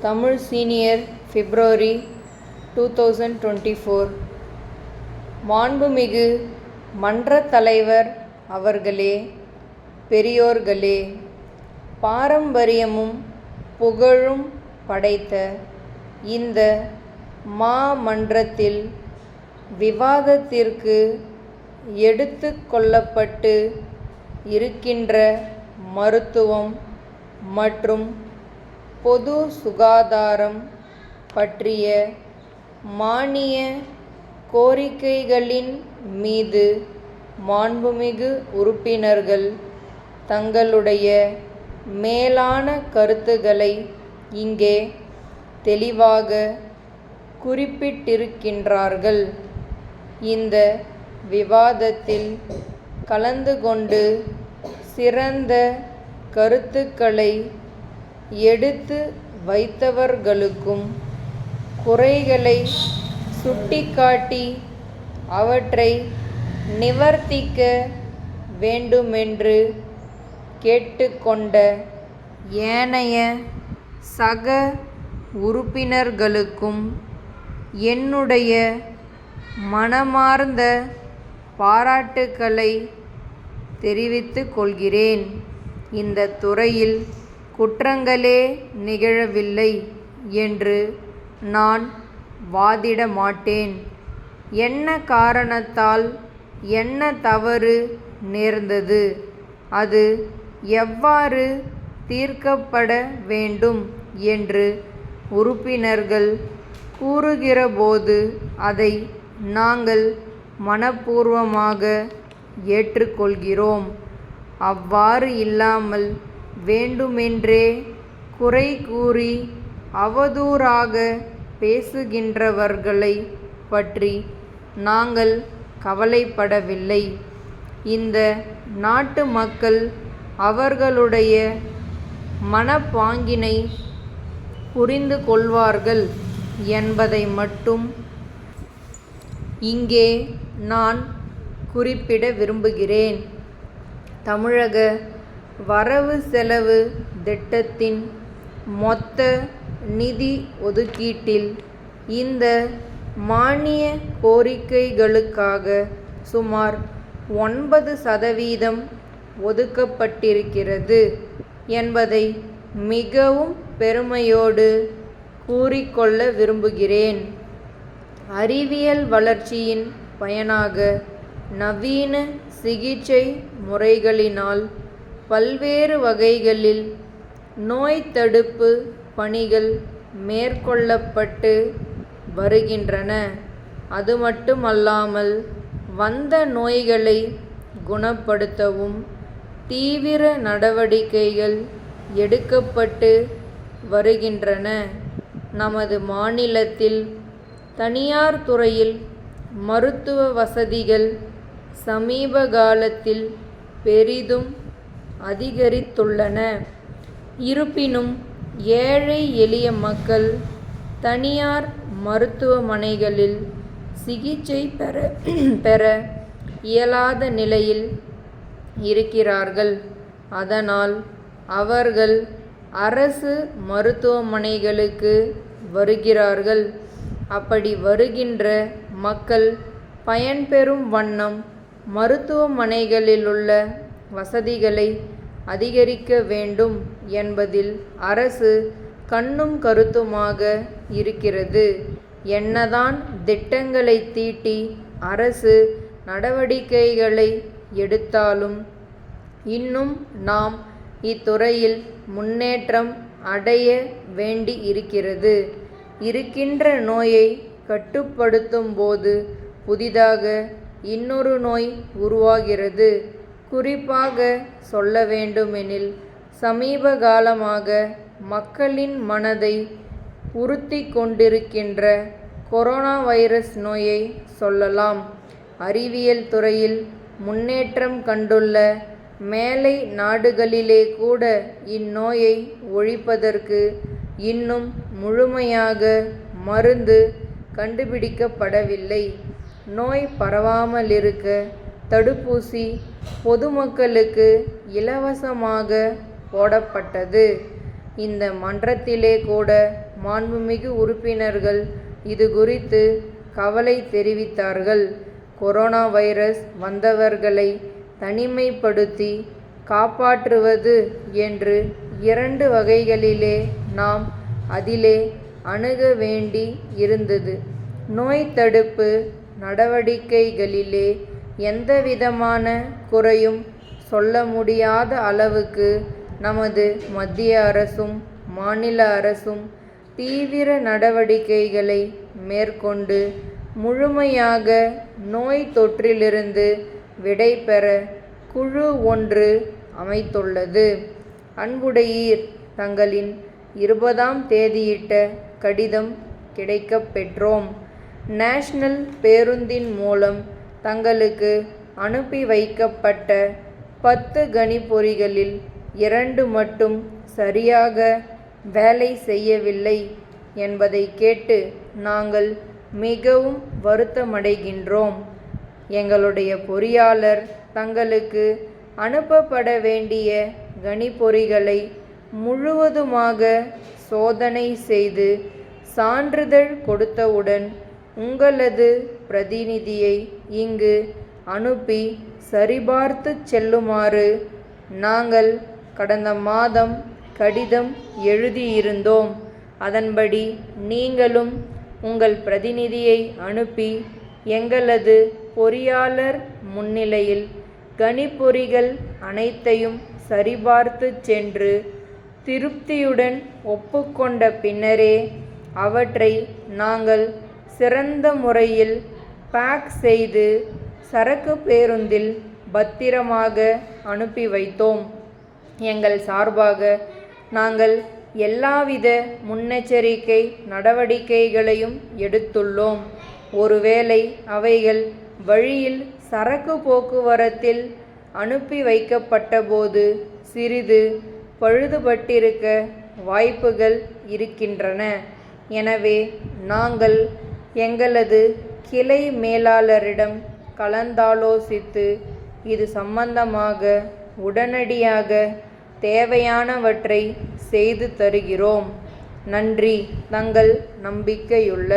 Tamil senior February 2024. மாண்புமிகு மன்றத் தலைவர் அவர்களே, பெரியோர்களே, பாரம்பரியமும் புகழும் படைத்த இந்த மாமன்றத்தில் விவாதத்திற்கு எடுத்து கொள்ளப்பட்டு இருக்கின்ற மருத்துவம் மற்றும் பொது சுகாதாரம் பற்றிய மானிய கோரிக்கைகளின் மீது மாண்புமிகு உறுப்பினர்கள் தங்களுடைய மேலான கருத்துக்களை இங்கே தெளிவாக குறிப்பிட்டிருக்கின்றார்கள். இந்த விவாதத்தில் கலந்து கொண்டு சிறந்த கருத்துக்களை எடுத்து வைத்தவர்களுக்கும் குறைகளை சுட்டிக்காட்டி அவற்றை நிவர்த்திக்க வேண்டுமென்று கேட்டுக்கொண்ட ஏனைய சக உறுப்பினர்களுக்கும் என்னுடைய மனமார்ந்த பாராட்டுக்களை தெரிவித்துக் கொள்கிறேன். இந்த துறையில் குற்றங்களே நிகழவில்லை என்று நான் வாதிட மாட்டேன். என்ன காரணத்தால் என்ன தவறு நேர்ந்தது, அது எவ்வாறு தீர்க்கப்பட வேண்டும் என்று உறுப்பினர்கள் கூறுகிறபோது அதை நாங்கள் மனப்பூர்வமாக ஏற்றுக்கொள்கிறோம். அவ்வாறு இல்லாமல் வேண்டுமென்றே குறை கூறி அவதூறாக பேசுகின்றவர்களை பற்றி நாங்கள் கவலைப்படவில்லை. இந்த நாட்டு மக்கள் அவர்களுடைய மனப்பாங்கினை புரிந்து கொள்வார்கள் என்பதை மட்டும் இங்கே நான் குறிப்பிட விரும்புகிறேன். தமிழக வரவு செலவு திட்டத்தின் மொத்த நிதி ஒதுக்கீட்டில் இந்த மானிய கோரிக்கைகளுக்காக சுமார் 9% ஒதுக்கப்பட்டிருக்கிறது என்பதை மிகவும் பெருமையோடு கூறிக்கொள்ள விரும்புகிறேன். அறிவியல் வளர்ச்சியின் பயனாக நவீன சிகிச்சை முறைகளினால் பல்வேறு வகைகளில் நோய் தடுப்பு பணிகள் மேற்கொள்ளப்பட்டு வருகின்றன. அது மட்டுமல்லாமல் வந்த நோய்களை குணப்படுத்தவும் தீவிர நடவடிக்கைகள் எடுக்கப்பட்டு வருகின்றன. நமது மாநிலத்தில் தனியார் துறையில் மருத்துவ வசதிகள் சமீப காலத்தில் பெரிதும் அதிகரித்துள்ளன. இருப்பினும் ஏழை எளிய மக்கள் தனியார் மருத்துவமனைகளில் சிகிச்சை பெற இயலாத நிலையில் இருக்கிறார்கள். அதனால் அவர்கள் அரசு மருத்துவமனைகளுக்கு வருகிறார்கள். அப்படி வருகின்ற மக்கள் பயன்பெறும் வண்ணம் மருத்துவமனைகளிலுள்ள வசதிகளை அதிகரிக்க வேண்டும் என்பதில் அரசு கண்ணும் கருத்துமாக இருக்கிறது. என்னதான் திட்டங்களை தீட்டி அரசு நடவடிக்கைகளை எடுத்தாலும் இன்னும் நாம் இத்துறையில் முன்னேற்றம் அடைய வேண்டி இருக்கிறது. இருக்கின்ற நோயை கட்டுப்படுத்தும் போது புதிதாக இன்னொரு நோய் உருவாகிறது. குறிப்பாக சொல்ல வேண்டுமெனில் சமீப காலமாக மக்களின் மனதை உறுத்தி கொண்டிருக்கின்ற கொரோனா வைரஸ் நோயை சொல்லலாம். அறிவியல் துறையில் முன்னேற்றம் கண்டுள்ள மேலை நாடுகளிலே கூட இந்நோயை ஒழிப்பதற்கு இன்னும் முழுமையாக மருந்து கண்டுபிடிக்கப்படவில்லை. நோய் பரவாமலிருக்க தடுப்பூசி பொதுமக்களுக்கு இலவசமாக போடப்பட்டது. இந்த மன்றத்திலே கூட மாண்புமிகு உறுப்பினர்கள் இது குறித்து கவலை தெரிவித்தார்கள். கொரோனா வைரஸ் வந்தவர்களை தனிமைப்படுத்தி காப்பாற்றுவது என்று 2 வகைகளிலே நாம் அதிலே அணுக வேண்டி இருந்தது. நோய் தடுப்பு நடவடிக்கைகளிலே எந்தவிதமான குறையும் சொல்ல முடியாத அளவுக்கு நமது மத்திய அரசும் மாநில அரசும் தீவிர நடவடிக்கைகளை மேற்கொண்டு முழுமையாக நோய் தொற்றிலிருந்து விடை பெற குழு ஒன்று அமைத்துள்ளது. அன்புடையீர் தங்களின் 20ஆம் தேதியிட்ட கடிதம் கிடைக்கப் பெற்றோம். நேஷனல் பேருந்தின் மூலம் தங்களுக்கு அனுப்பி வைக்கப்பட்ட 10 கணிப்பொறிகளில் 2 மட்டும் சரியாக வேலை செய்யவில்லை என்பதை கேட்டு நாங்கள் மிகவும் வருத்தமடைகின்றோம். எங்களுடைய பொறியாளர் தங்களுக்கு அனுப்பப்பட வேண்டிய கணிப்பொறிகளை முழுவதுமாக சோதனை செய்து சான்றிதழ் கொடுத்தவுடன் உங்களது பிரதிநிதியை இங்கு அனுப்பி சரிபார்த்துச் செல்லுமாறு நாங்கள் கடந்த மாதம் கடிதம் எழுதியிருந்தோம். அதன்படி நீங்களும் உங்கள் பிரதிநிதியை அனுப்பி எங்களது பொறியாளர் முன்னிலையில் கணிப்பொறிகள் அனைத்தையும் சரிபார்த்துச் சென்று திருப்தியுடன் ஒப்புக்கொண்ட பின்னரே அவற்றை நாங்கள் சிறந்த முறையில் பேக் செய்து சரக்கு பேருந்தில் பத்திரமாக அனுப்பி வைத்தோம். எங்கள் சார்பாக நாங்கள் எல்லாவித முன்னெச்சரிக்கை நடவடிக்கைகளையும் எடுத்துள்ளோம். ஒருவேளை அவைகள் வழியில் சரக்கு போக்குவரத்தில் அனுப்பி வைக்கப்பட்டபோது சிறிது பழுதுபட்டிருக்க வாய்ப்புகள் இருக்கின்றன. எனவே நாங்கள் எங்களது கிளை மேலாளரிடம் கலந்தாலோசித்து இது சம்பந்தமாக உடனடியாக தேவையானவற்றை செய்து தருகிறோம். நன்றி. தங்கள் நம்பிக்கையுள்ள